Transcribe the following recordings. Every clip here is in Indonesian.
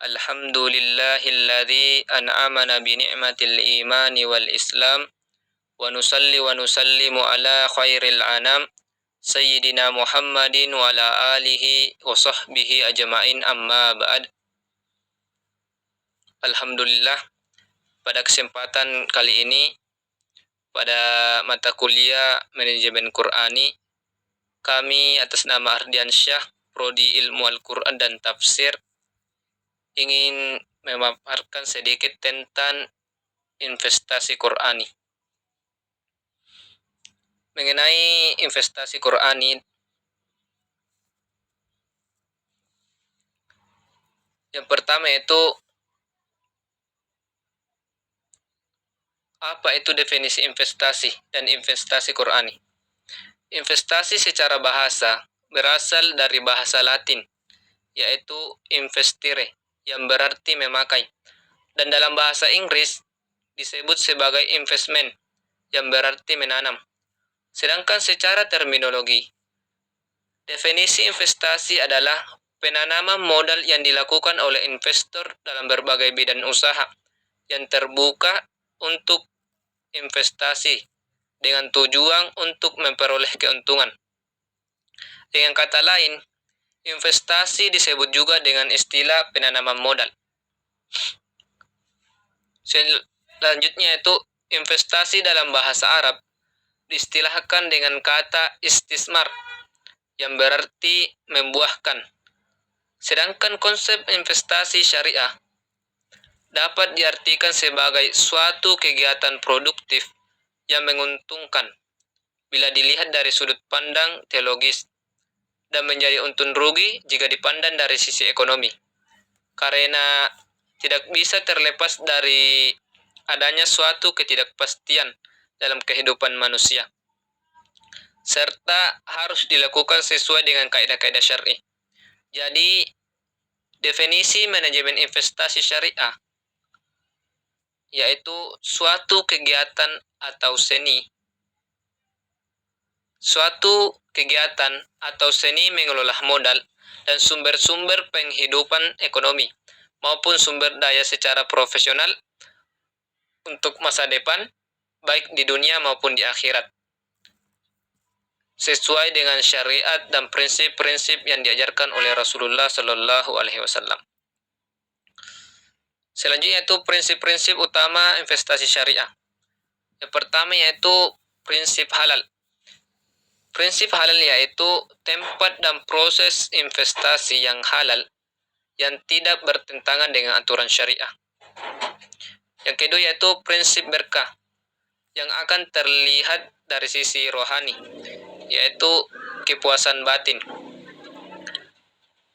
Alhamdulillahilladzi an'amana bi ni'matil imani wal islam wa nusalli wa nusallimu ala khairil anam sayyidina Muhammadin wa ala alihi wa sahbihi ajma'in amma ba'd. Alhamdulillah, pada kesempatan kali ini pada mata kuliah manajemen Qur'ani, kami atas nama Ardiansyah, Prodi Ilmu Al-Quran dan Tafsir, ingin memaparkan sedikit tentang investasi Qur'ani. Mengenai investasi Qur'ani, yang pertama itu, apa itu definisi investasi dan investasi Qur'ani? Investasi secara bahasa berasal dari bahasa Latin, yaitu investire, yang berarti memakai. Dan dalam bahasa Inggris disebut sebagai investment, yang berarti menanam. Sedangkan secara terminologi, definisi investasi adalah penanaman modal yang dilakukan oleh investor dalam berbagai bidang usaha yang terbuka untuk investasi dengan tujuan untuk memperoleh keuntungan. Dengan kata lain, investasi disebut juga dengan istilah penanaman modal. Selanjutnya itu, investasi dalam bahasa Arab diistilahkan dengan kata istismar, yang berarti membuahkan. Sedangkan konsep investasi syariah dapat diartikan sebagai suatu kegiatan produktif yang menguntungkan bila dilihat dari sudut pandang teologis, dan menjadi untung rugi jika dipandang dari sisi ekonomi, karena tidak bisa terlepas dari adanya suatu ketidakpastian dalam kehidupan manusia, serta harus dilakukan sesuai dengan kaidah-kaidah syar'i. Jadi, definisi manajemen investasi syariah yaitu suatu kegiatan atau seni mengelola modal dan sumber-sumber penghidupan ekonomi maupun sumber daya secara profesional untuk masa depan, baik di dunia maupun di akhirat, sesuai dengan syariat dan prinsip-prinsip yang diajarkan oleh Rasulullah Shallallahu Alaihi Wasallam. Selanjutnya itu prinsip-prinsip utama investasi syariah. Yang pertama yaitu prinsip halal. Prinsip halal yaitu tempat dan proses investasi yang halal yang tidak bertentangan dengan aturan syariah. Yang kedua yaitu prinsip berkah yang akan terlihat dari sisi rohani, yaitu kepuasan batin.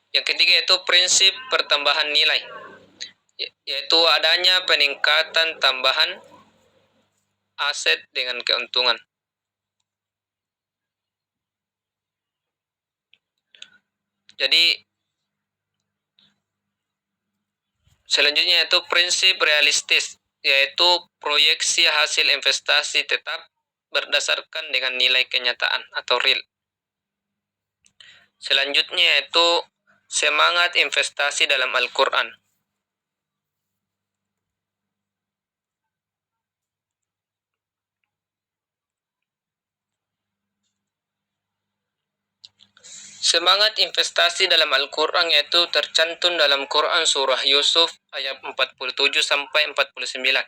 Yang ketiga yaitu prinsip pertambahan nilai, yaitu adanya peningkatan tambahan aset dengan keuntungan. Jadi, selanjutnya yaitu prinsip realistis, yaitu proyeksi hasil investasi tetap berdasarkan dengan nilai kenyataan atau real. Selanjutnya yaitu semangat investasi dalam Al-Quran. Semangat investasi dalam Al-Quran yaitu tercantum dalam Quran surah Yusuf ayat 47 sampai 49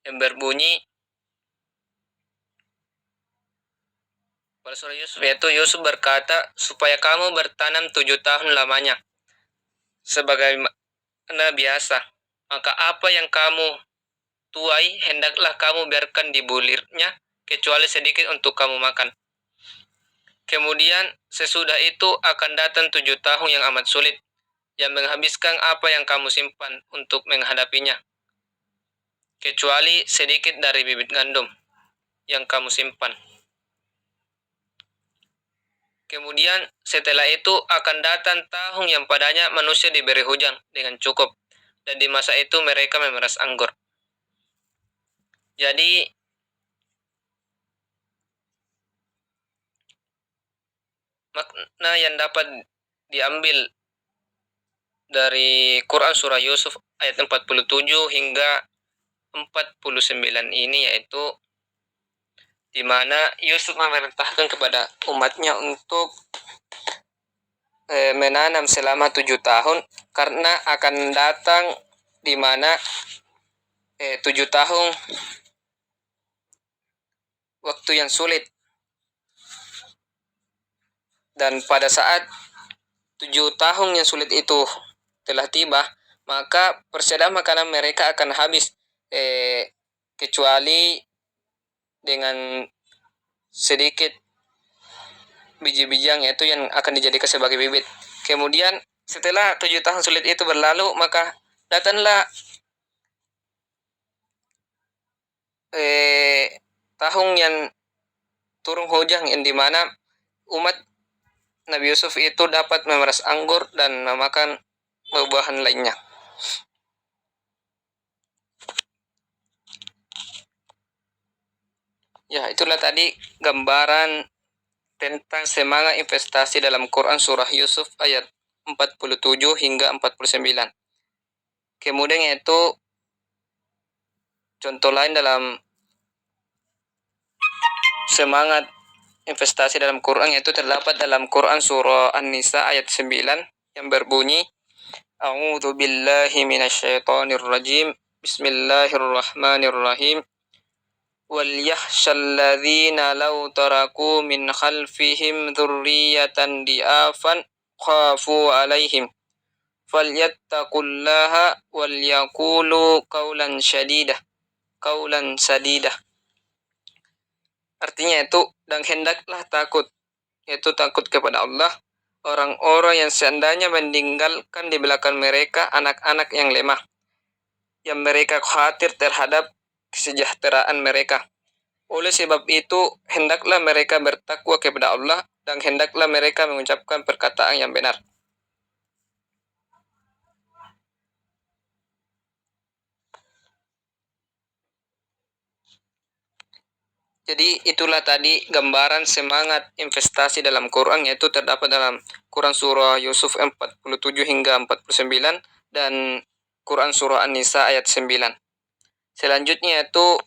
yang berbunyi, pada surah Yusuf yaitu Yusuf berkata, supaya kamu bertanam 7 tahun lamanya sebagaimana biasa, maka apa yang kamu tuai hendaklah kamu biarkan di bulirnya kecuali sedikit untuk kamu makan. Kemudian sesudah itu akan datang 7 tahun yang amat sulit, yang menghabiskan apa yang kamu simpan untuk menghadapinya, kecuali sedikit dari bibit gandum yang kamu simpan. Kemudian setelah itu akan datang tahun yang padanya manusia diberi hujan dengan cukup, dan di masa itu mereka memeras anggur. Jadi, makna yang dapat diambil dari Quran surah Yusuf ayat 47 hingga 49 ini, yaitu di mana Yusuf memerintahkan kepada umatnya untuk menanam selama 7 tahun, karena akan datang di mana 7 tahun waktu yang sulit, dan pada saat 7 tahun yang sulit itu telah tiba, maka persediaan makanan mereka akan habis, kecuali dengan sedikit biji-bijian, yaitu yang akan dijadikan sebagai bibit. Kemudian setelah 7 tahun sulit itu berlalu, maka datanglah tahun yang turun hujan, yang dimana umat Nabi Yusuf itu dapat memeras anggur dan memakan buah-buahan lainnya. Ya, itulah tadi gambaran tentang semangat investasi dalam Quran surah Yusuf ayat 47 hingga 49. Kemudian yaitu contoh lain dalam semangat investasi dalam Quran, yaitu terdapat dalam Quran surah An-Nisa ayat 9 yang berbunyi, A'udzu billahi minasyaitonir rajim. Bismillahirrahmanirrahim. Wal yakhshal ladzina law taraku min khalfihim dzurriyyatan di'afan khafu 'alaihim falyattaqullaha wal yaqulu qawlan sadida. Artinya itu, dan hendaklah takut, yaitu takut kepada Allah, orang-orang yang seandainya meninggalkan di belakang mereka anak-anak yang lemah, yang mereka khawatir terhadap kesejahteraan mereka. Oleh sebab itu, hendaklah mereka bertakwa kepada Allah, dan hendaklah mereka mengucapkan perkataan yang benar. Jadi itulah tadi gambaran semangat investasi dalam Quran, yaitu terdapat dalam Quran surah Yusuf 47 hingga 49 dan Quran surah An-Nisa ayat 9. Selanjutnya itu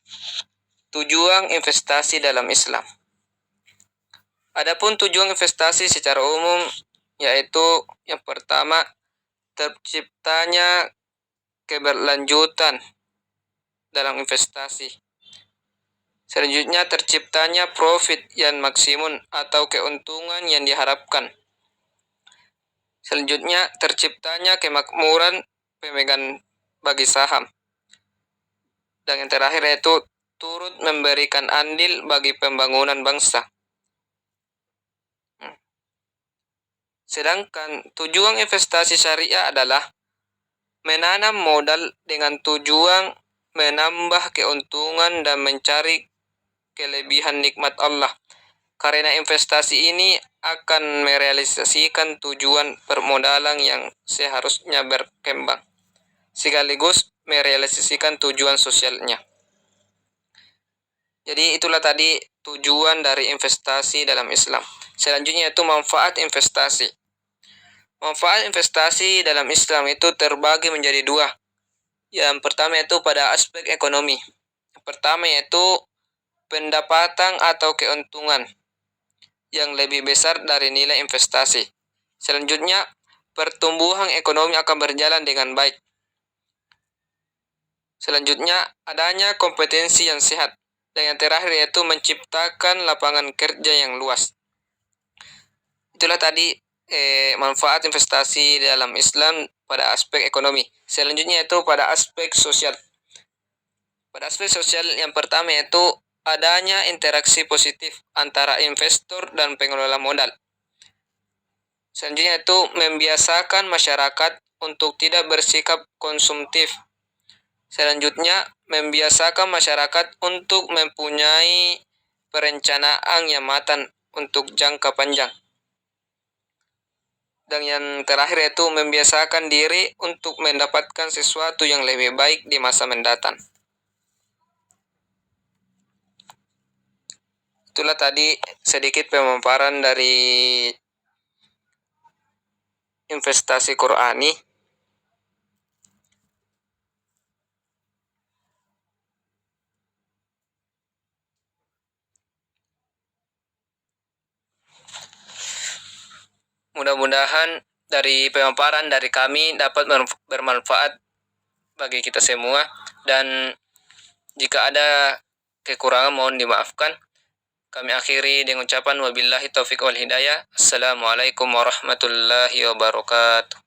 tujuan investasi dalam Islam. Adapun tujuan investasi secara umum, yaitu yang pertama, terciptanya keberlanjutan dalam investasi. Selanjutnya, terciptanya profit yang maksimum atau keuntungan yang diharapkan. Selanjutnya, terciptanya kemakmuran pemegang bagi saham. Dan yang terakhir yaitu turut memberikan andil bagi pembangunan bangsa. Sedangkan tujuan investasi syariah adalah menanam modal dengan tujuan menambah keuntungan dan mencari kelebihan nikmat Allah. Karena investasi ini akan merealisasikan tujuan permodalan yang seharusnya berkembang, sekaligus merealisasikan tujuan sosialnya. Jadi itulah tadi tujuan dari investasi dalam Islam. Selanjutnya itu manfaat investasi. Manfaat investasi dalam Islam itu terbagi menjadi dua. Yang pertama itu pada aspek ekonomi. Yang pertama yaitu pendapatan atau keuntungan yang lebih besar dari nilai investasi. Selanjutnya, pertumbuhan ekonomi akan berjalan dengan baik. Selanjutnya, adanya kompetensi yang sehat. Dan yang terakhir yaitu menciptakan lapangan kerja yang luas. Itulah tadi manfaat investasi dalam Islam pada aspek ekonomi. Selanjutnya yaitu pada aspek sosial. Pada aspek sosial yang pertama yaitu adanya interaksi positif antara investor dan pengelola modal. Selanjutnya itu membiasakan masyarakat untuk tidak bersikap konsumtif. Selanjutnya, membiasakan masyarakat untuk mempunyai perencanaan yang matang untuk jangka panjang. Dan yang terakhir yaitu membiasakan diri untuk mendapatkan sesuatu yang lebih baik di masa mendatang. Itulah tadi sedikit pemaparan dari investasi Qurani. Mudah-mudahan dari pemaparan dari kami dapat bermanfaat bagi kita semua, dan jika ada kekurangan mohon dimaafkan. Kami akhiri dengan ucapan wabillahi taufiq wal hidayah. Assalamualaikum warahmatullahi wabarakatuh.